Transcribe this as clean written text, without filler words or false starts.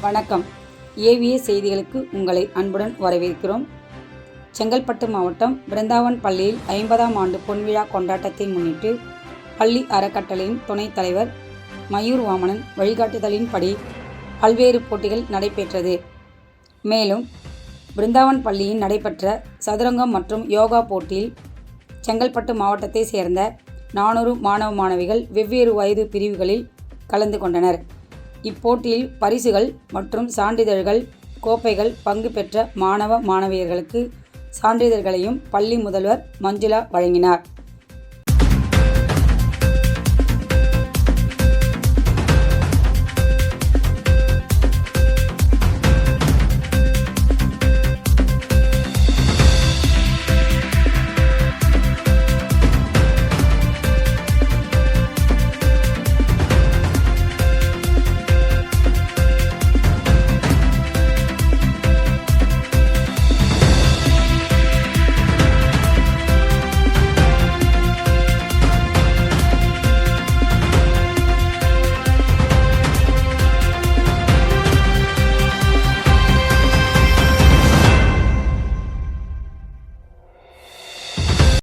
வணக்கம். ஏவிஎஸ் செய்திகளுக்கு உங்களை அன்புடன் வரவேற்கிறோம். செங்கல்பட்டு மாவட்டம் பிருந்தாவன் பள்ளியில் 50ஆம் ஆண்டு பொன்விழா கொண்டாட்டத்தை முன்னிட்டு பள்ளி அறக்கட்டளையின் துணைத் தலைவர் மயூர் வாமனன் வழிகாட்டுதலின்படி பல்வேறு போட்டிகள் நடைபெற்றது. மேலும் பிருந்தாவன் பள்ளியில் நடைபெற்ற சதுரங்கம் மற்றும் யோகா போட்டியில் செங்கல்பட்டு மாவட்டத்தை சேர்ந்த 400 மாணவ மாணவிகள் வெவ்வேறு வயது பிரிவுகளில் கலந்து கொண்டனர். இப்போட்டியில் பரிசுகள் மற்றும் சான்றிதழ்கள், கோப்பைகள், பங்கு பெற்ற மாணவ மாணவியர்களுக்கு சான்றிதழ்களையும் பள்ளி முதல்வர் மஞ்சுளா வழங்கினார்.